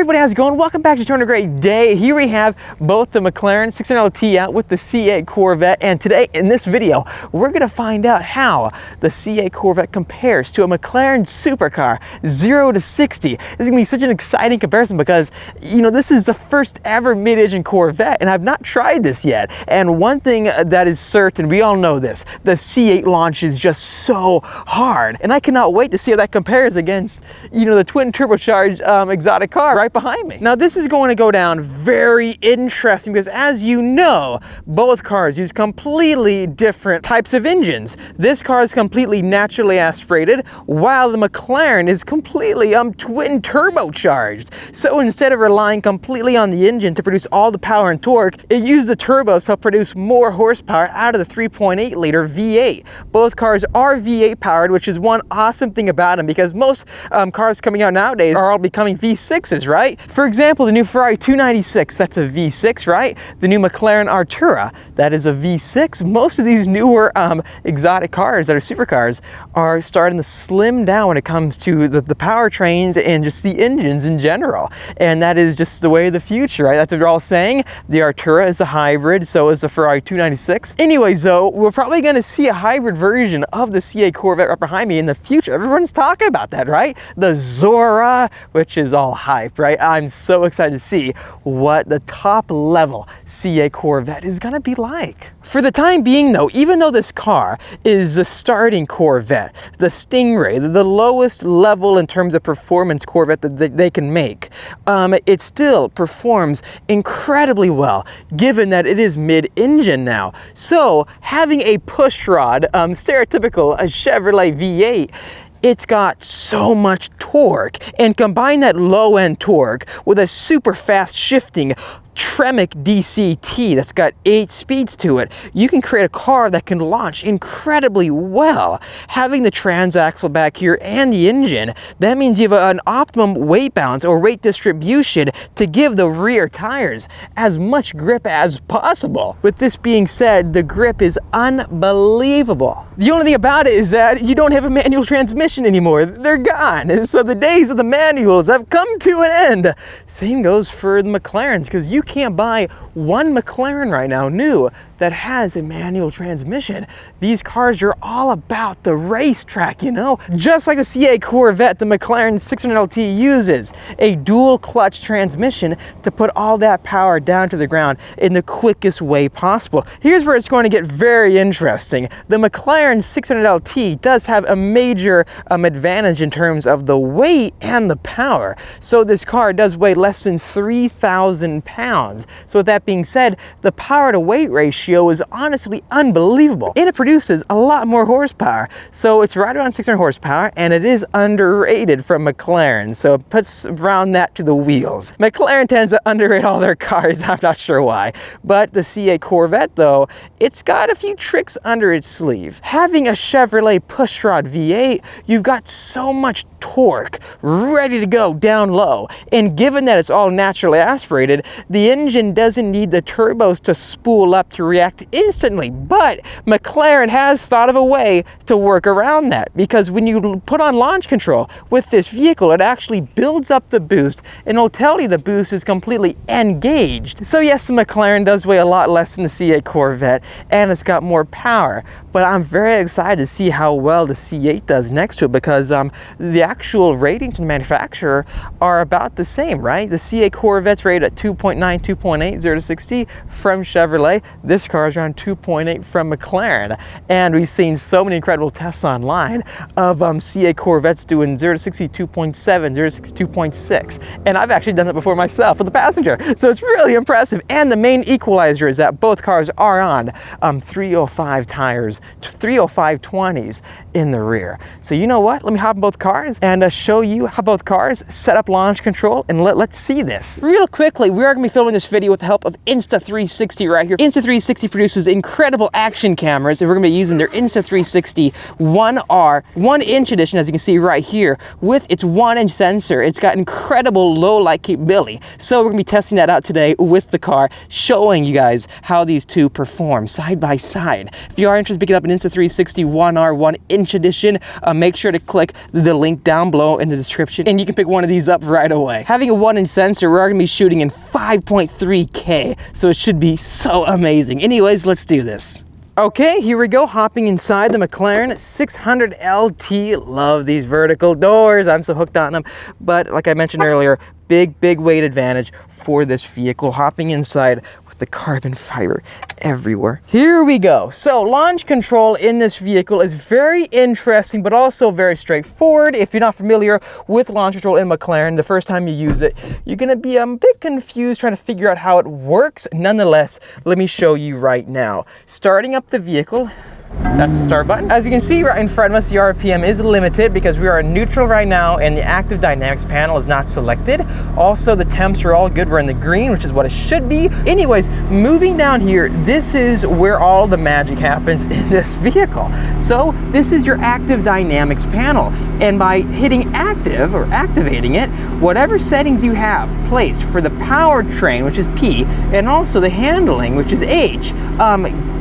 everybody, how's it going? Welcome back to Turn a Great Day. Here we have both the McLaren 600LT out with the C8 Corvette, and today in this video we're going to find out how the C8 Corvette compares to a McLaren supercar 0 to 60. This is going to be such an exciting comparison because, you know, this is the first ever mid-engine Corvette and I've not tried this yet. And one thing that is certain, we all know this, the C8 launch is just so hard, and I cannot wait to see how that compares against, you know, the twin turbocharged exotic car right behind me. Now this is going to go down very interesting because, as you know, both cars use completely different types of engines. This car is completely naturally aspirated, while the McLaren is completely twin turbocharged. So instead of relying completely on the engine to produce all the power and torque, it used the turbos to produce more horsepower out of the 3.8 liter V8. Both cars are V8 powered, which is one awesome thing about them because most cars coming out nowadays are all becoming V6s, right? For example, the new Ferrari 296, that's a V6, right? The new McLaren Artura, that is a V6. Most of these newer exotic cars that are supercars are starting to slim down when it comes to the powertrains and just the engines in general. And that is just the way of the future, right? That's what they're all saying. The Artura is a hybrid, so is the Ferrari 296. Anyways, though, we're probably going to see a hybrid version of the C8 Corvette right behind me in the future. Everyone's talking about that, right? The Zora, which is all hype, right? I'm so excited to see what the top level C8 Corvette is gonna be like. For the time being though, even though this car is a starting Corvette, the Stingray, the lowest level in terms of performance Corvette that they can make, it still performs incredibly well, given that it is mid-engine now. So having a pushrod, stereotypical a Chevrolet V8, it's got so much torque, and combine that low-end torque with a super fast shifting Tremec DCT that's got 8 speeds to it, you can create a car that can launch incredibly well. Having the transaxle back here and the engine, that means you have an optimum weight balance or weight distribution to give the rear tires as much grip as possible. With this being said, the grip is unbelievable. The only thing about it is that you don't have a manual transmission anymore. They're gone. And so the days of the manuals have come to an end. Same goes for the McLarens, because you can't buy one McLaren right now new that has a manual transmission. These cars are all about the racetrack, you know? Just like the C8 Corvette, the McLaren 600LT uses a dual clutch transmission to put all that power down to the ground in the quickest way possible. Here's where it's going to get very interesting. The McLaren 600LT does have a major advantage in terms of the weight and the power. So this car does weigh less than 3,000 pounds. So with that being said, the power to weight ratio is honestly unbelievable, and it produces a lot more horsepower. So it's right around 600 horsepower, and it is underrated from McLaren, so it puts around that to the wheels. McLaren tends to underrate all their cars, I'm not sure why. But the C8 Corvette though, it's got a few tricks under its sleeve. Having a Chevrolet pushrod V8, you've got so much torque ready to go down low, and given that it's all naturally aspirated, the engine doesn't need the turbos to spool up to react instantly. But McLaren has thought of a way to work around that, because when you put on launch control with this vehicle, it actually builds up the boost and it'll tell you the boost is completely engaged. So yes, the McLaren does weigh a lot less than the C8 Corvette, and it's got more power, but I'm very excited to see how well the C8 does next to it, because the actual ratings from the manufacturer are about the same, right? The C8 Corvette's rated at 2.9, 2.8, 0 to 60 from Chevrolet. This car is around 2.8 from McLaren. And we've seen so many incredible tests online of C8 Corvettes doing 0 to 60, 2.7, 0 to 60, 2.6. And I've actually done that before myself with the passenger. So it's really impressive. And the main equalizer is that both cars are on 305 tires, 305 20s in the rear. So you know what? Let me hop in both cars and show you how both cars set up launch control, and let's see this. Real quickly, we are going to be filming this video with the help of Insta360 right here. Insta360 produces incredible action cameras, and we're going to be using their Insta360 1R 1-inch edition, as you can see right here, with its 1-inch sensor. It's got incredible low light capability. So we're going to be testing that out today with the car, showing you guys how these two perform side by side. If you are interested in picking up an Insta360 1R 1-inch 8-inch edition, make sure to click the link down below in the description and you can pick one of these up right away. Having a 1-inch sensor, we're going to be shooting in 5.3K, so it should be so amazing. Anyways, let's do this. Okay, here we go, hopping inside the McLaren 600 LT. Love these vertical doors. I'm so hooked on them. But like I mentioned earlier, big weight advantage for this vehicle. Hopping inside with the carbon fiber everywhere. Here we go. So launch control in this vehicle is very interesting, but also very straightforward. If you're not familiar with launch control in McLaren, the first time you use it, you're gonna be a bit confused trying to figure out how it works. Nonetheless, let me show you right now. Starting up the vehicle, that's the start button. As you can see right in front of us, the RPM is limited because we are in neutral right now and the active dynamics panel is not selected. Also, the temps are all good. We're in the green, which is what it should be. Anyways, moving down here, this is where all the magic happens in this vehicle. So this is your active dynamics panel. And by hitting active or activating it, whatever settings you have placed for the powertrain, which is P, and also the handling, which is H,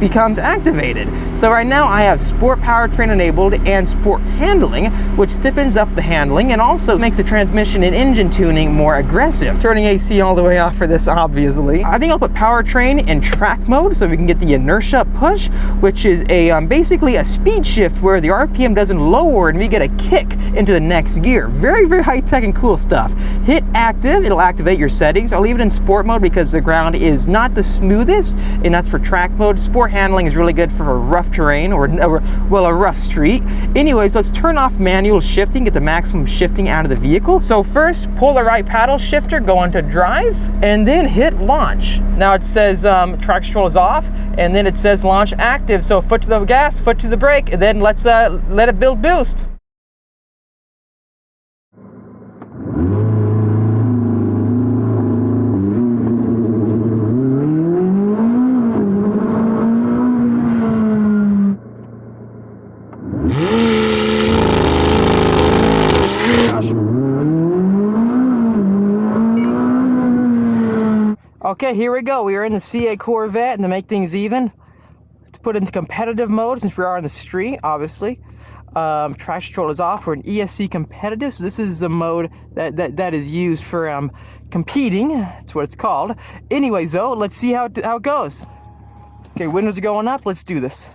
becomes activated. So right now I have sport powertrain enabled and sport handling, which stiffens up the handling and also makes the transmission and engine tuning more aggressive. Turning AC all the way off for this, obviously. I think I'll put powertrain in track mode so we can get the inertia push, which is a basically a speed shift where the RPM doesn't lower and we get a kick into the next gear. Very high tech and cool stuff. Hit active, it'll activate your settings. I'll leave it in sport mode because the ground is not the smoothest, and that's for track mode. Sport handling is really good for a rough terrain or, well, a rough street. Anyways, let's turn off manual shifting, get the maximum shifting out of the vehicle. So first, pull the right paddle shifter, go into drive, and then hit launch. Now it says traction control is off, and then it says launch active. So foot to the gas, foot to the brake, and then let's let it build boost. Okay, here we go. We are in the CA Corvette, and to make things even, let's put it into competitive mode since we are on the street, obviously. Traction control is off. We're in ESC competitive, so this is the mode that is used for competing. That's what it's called. Anyways, though, let's see how it goes. Okay, windows are going up. Let's do this.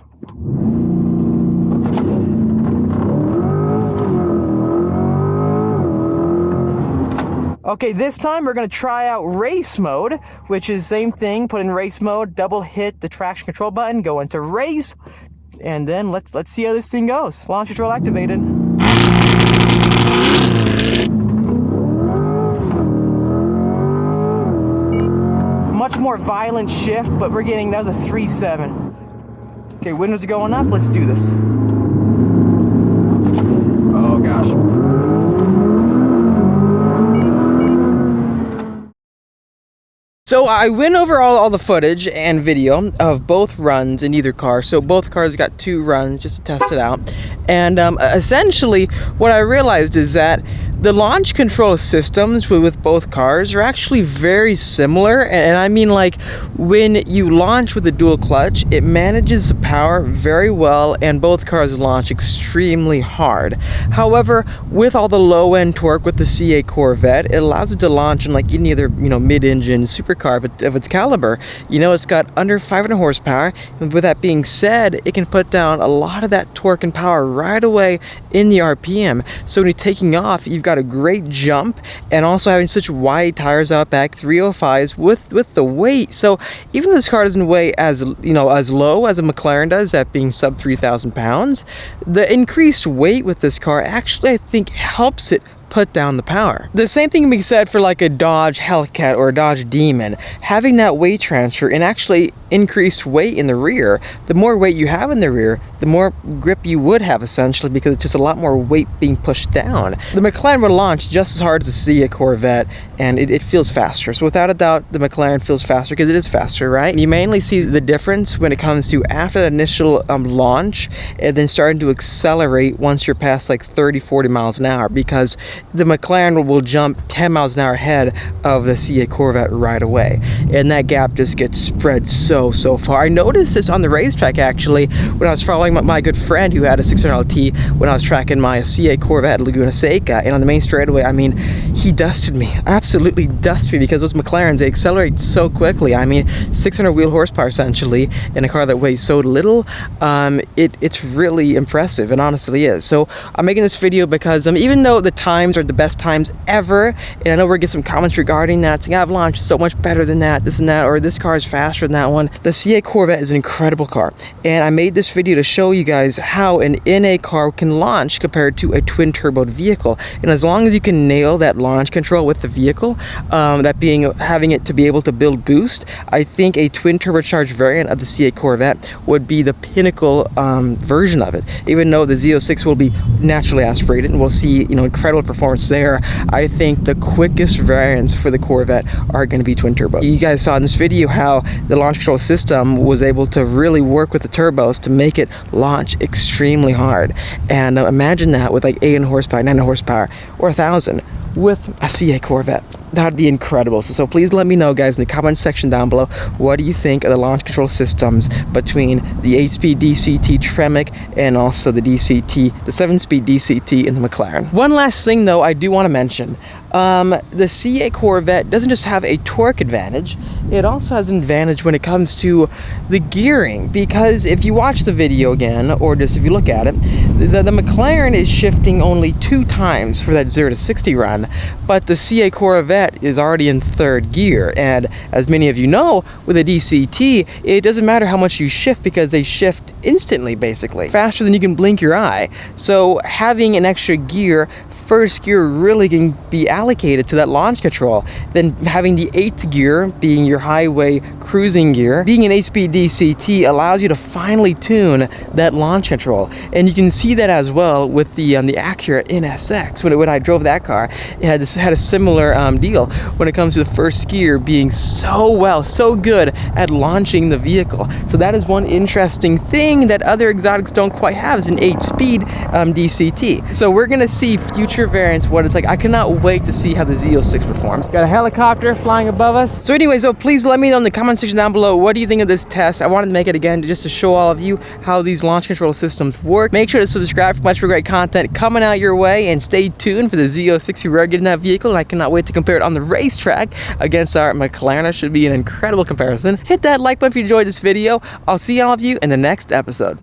Okay, this time we're going to try out race mode, which is the same thing. Put in race mode, double hit the traction control button, go into race, and then let's see how this thing goes. Launch control activated. Much more violent shift, but we're getting, that was a 3.7. Okay, windows are going up. Let's do this. Oh gosh. So I went over all the footage and video of both runs in either car. So both cars got 2 runs just to test it out. And essentially what I realized is that the launch control systems with both cars are actually very similar. And I mean, like, when you launch with a dual clutch, it manages the power very well and both cars launch extremely hard. However, with all the low end torque with the CA Corvette, it allows it to launch in like any other, mid-engine supercar of its caliber. It's got under 500 horsepower, and with that being said, it can put down a lot of that torque and power right away in the RPM. So when you're taking off, you've got a great jump, and also having such wide tires out back, 305s with the weight. So even though this car doesn't weigh as low as a McLaren does, that being sub 3,000 pounds, the increased weight with this car actually, I think, helps it put down the power. The same thing can be said for like a Dodge Hellcat or a Dodge Demon. Having that weight transfer and actually increased weight in the rear, the more weight you have in the rear, the more grip you would have essentially, because it's just a lot more weight being pushed down. The McLaren will launch just as hard as the CA Corvette, and it feels faster. So without a doubt, the McLaren feels faster because it is faster, right? You mainly see the difference when it comes to after the initial launch and then starting to accelerate once you're past like 30-40 miles an hour, because the McLaren will jump 10 miles an hour ahead of the C8 Corvette right away. And that gap just gets spread so far. I noticed this on the racetrack actually when I was following my good friend who had a 600LT when I was tracking my C8 Corvette at Laguna Seca, and on the main straightaway, I mean, he dusted me, absolutely dusted me, because those McLarens, they accelerate so quickly. I mean, 600 wheel horsepower essentially in a car that weighs so little. It's really impressive, and honestly is. So I'm making this video because even though the times are the best times ever, and I know we're getting some comments regarding that, saying I've launched so much better than that, this and that, or this car is faster than that one. The C8 Corvette is an incredible car, and I made this video to show you guys how an NA car can launch compared to a twin turboed vehicle. And as long as you can nail that launch control with the vehicle, that being having it to be able to build boost, I think a twin turbocharged variant of the C8 Corvette would be the pinnacle version of it. Even though the Z06 will be naturally aspirated and we'll see, you know, incredible performance there, I think the quickest variants for the Corvette are going to be twin turbo. You guys saw in this video how the launch control system was able to really work with the turbos to make it launch extremely hard. And imagine that with like 800 horsepower, 900 horsepower, or 1,000 with a C8 Corvette. That'd be incredible. So please let me know, guys, in the comment section down below, what do you think of the launch control systems between the 8-speed DCT Tremec and also the DCT, the 7-speed DCT in the McLaren. One last thing though I do want to mention, the C8 Corvette doesn't just have a torque advantage, it also has an advantage when it comes to the gearing, because if you watch the video again, or just if you look at it, the McLaren is shifting only 2 times for that 0 to 60 run, but the C8 Corvette is already in 3rd gear, and as many of you know, with a DCT, it doesn't matter how much you shift because they shift instantly, basically, faster than you can blink your eye. So having an extra gear, 1st gear, really can be allocated to that launch control. Then having the 8th gear being your highway cruising gear, being an 8-speed DCT allows you to finely tune that launch control. And you can see that as well with the Acura NSX. When I drove that car, it had a similar deal when it comes to the 1st gear being so good at launching the vehicle. So that is one interesting thing that other exotics don't quite have, is an 8-speed DCT. So we're gonna see future variants what it's like. I cannot wait to see how the Z06 performs. Got a helicopter flying above us. So anyways, please let me know in the comment section down below, what do you think of this test? I wanted to make it again just to show all of you how these launch control systems work. Make sure to subscribe for much more great content coming out your way, and stay tuned for the Z06 we are getting that vehicle, and I cannot wait to compare it on the racetrack against our McLaren. It should be an incredible comparison. Hit that like button if you enjoyed this video. I'll see all of you in the next episode.